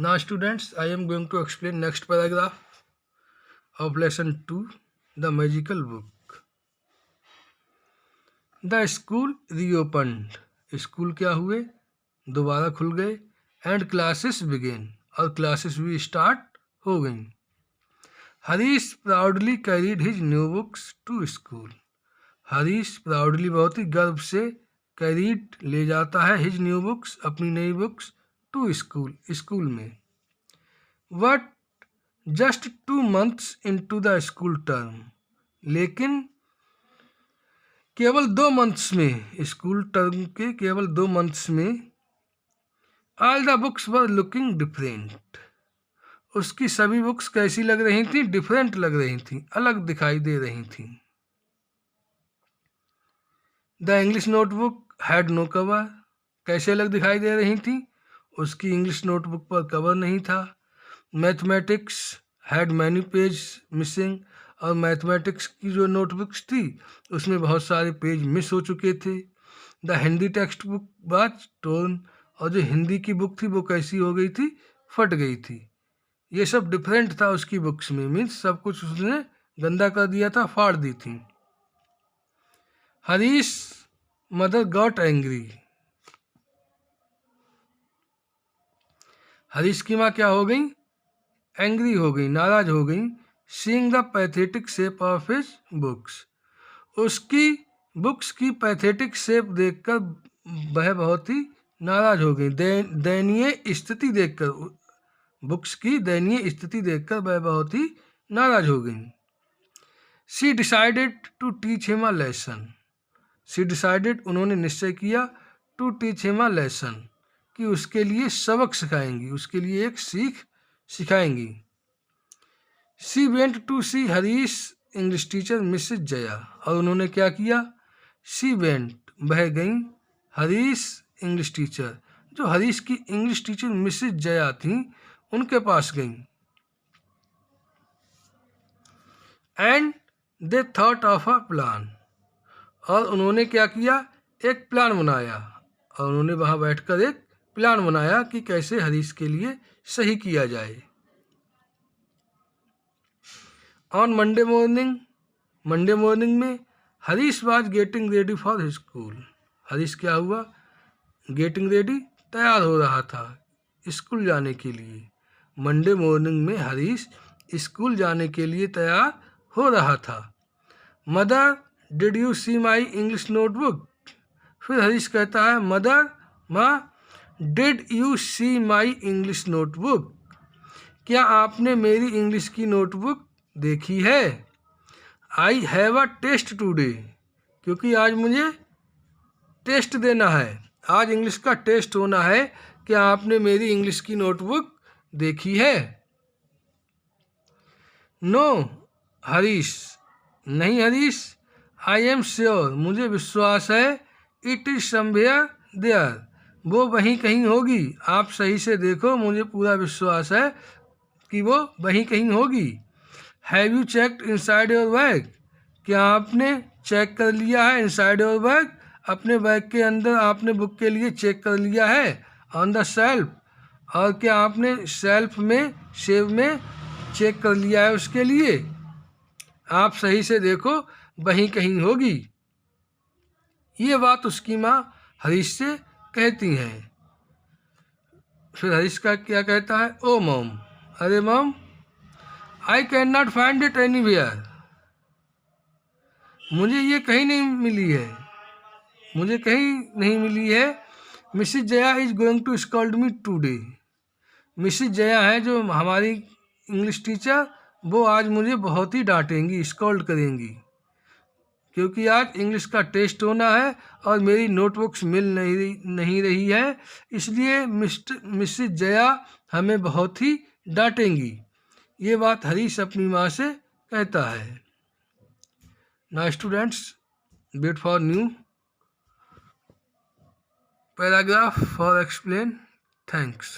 Now students, I am going to explain next paragraph of lesson 2, the magical book. The school reopened. School क्या हुए? दोबारा खुल गए. And classes began. और classes भी start हो गई. Harish proudly carried his new books to school. Harish proudly बहुत ही गर्व से कैरीड ले जाता है हिज न्यू बुक्स अपनी नई बुक्स टू स्कूल स्कूल में. But just 2 months into the school term. लेकिन केवल 2 मंथ्स में, स्कूल टर्म के केवल 2 मंथ्स में, all the books were looking different. उसकी सभी बुक्स कैसी लग रही थी? डिफरेंट लग रही थी, अलग दिखाई दे रही थी. The English notebook had no cover. कैसे अलग दिखाई दे रही थी? उसकी इंग्लिश नोटबुक पर कवर नहीं था. Mathematics had many page missing. और मैथमेटिक्स की जो नोटबुक्स थी उसमें बहुत सारे पेज मिस हो चुके थे. The Hindi text book was torn. और जो हिंदी की बुक थी वो कैसी हो गई थी? फट गई थी. ये सब डिफरेंट था उसकी बुक्स में, मीन्स सब कुछ उसने गंदा कर दिया था, फाड़ दी थी. Harish mother got angry. Harish की माँ क्या हो गई? एंग्री हो गई, नाराज हो गई. Seeing the pathetic shape of his books. उसकी बुक्स की पैथेटिक शेप देखकर वह बहुत ही नाराज हो गई. दयनीय स्थिति देखकर, बुक्स की दयनीय स्थिति देखकर वह बहुत ही नाराज हो गई. She decided to teach him a lesson. She decided उन्होंने निश्चय किया, to teach him a lesson कि उसके लिए सबक सिखाएंगी, उसके लिए एक सीख सिखाएंगी. She went to see Harish English teacher Mrs Jaya. और उन्होंने क्या किया? शी वेंट वह गई, हरीश इंग्लिश टीचर, जो हरीश की इंग्लिश टीचर मिसेज जया थी उनके पास गई. And they thought of a plan. और उन्होंने क्या किया? एक प्लान बनाया. और उन्होंने वहाँ बैठकर एक प्लान बनाया कि कैसे हरीश के लिए सही किया जाए. ऑन मंडे मॉर्निंग में Harish was getting ready for his school. Harish क्या हुआ? गेटिंग रेडी, तैयार हो रहा था स्कूल जाने के लिए. मंडे मॉर्निंग में हरीश स्कूल जाने के लिए तैयार हो रहा था. Mother did you see my English notebook. फिर हरीश कहता है, मदर, माँ, did you see my English notebook. क्या आपने मेरी इंग्लिश की नोटबुक देखी है? I have a test today. क्योंकि आज मुझे टेस्ट देना है, आज इंग्लिश का टेस्ट होना है. क्या आपने मेरी इंग्लिश की नोटबुक देखी है? नो हरीश. नहीं हरीश. I am sure. मुझे विश्वास है. It is somewhere there. वो वहीं कहीं होगी. आप सही से देखो, मुझे पूरा विश्वास है कि वो वहीं कहीं होगी. Have you checked inside your bag. क्या आपने चेक कर लिया है इनसाइड योर बैग? अपने बैग के अंदर आपने बुक के लिए चेक कर लिया है. On the shelf. और क्या आपने शेल्फ में, शेव में चेक कर लिया है उसके लिए? आप सही से देखो, वहीं कहीं होगी. ये बात उसकी माँ हरीश से कहती हैं. फिर हरीश का क्या कहता है? ओ मॉम. अरे mom, I can not find it anywhere. मुझे ये कहीं नहीं मिली है, मुझे कहीं नहीं मिली है. Mrs Jaya is going to scold me today. Mrs Jaya है जो हमारी इंग्लिश टीचर, वो आज मुझे बहुत ही डांटेंगी, स्कॉल्ड करेंगी, क्योंकि आज इंग्लिश का टेस्ट होना है और मेरी नोटबुक्स मिल नहीं रही है. इसलिए मिसिज जया हमें बहुत ही डांटेंगी. ये बात हरीश अपनी माँ से कहता है. Now students, wait for new paragraph for explain. Thanks.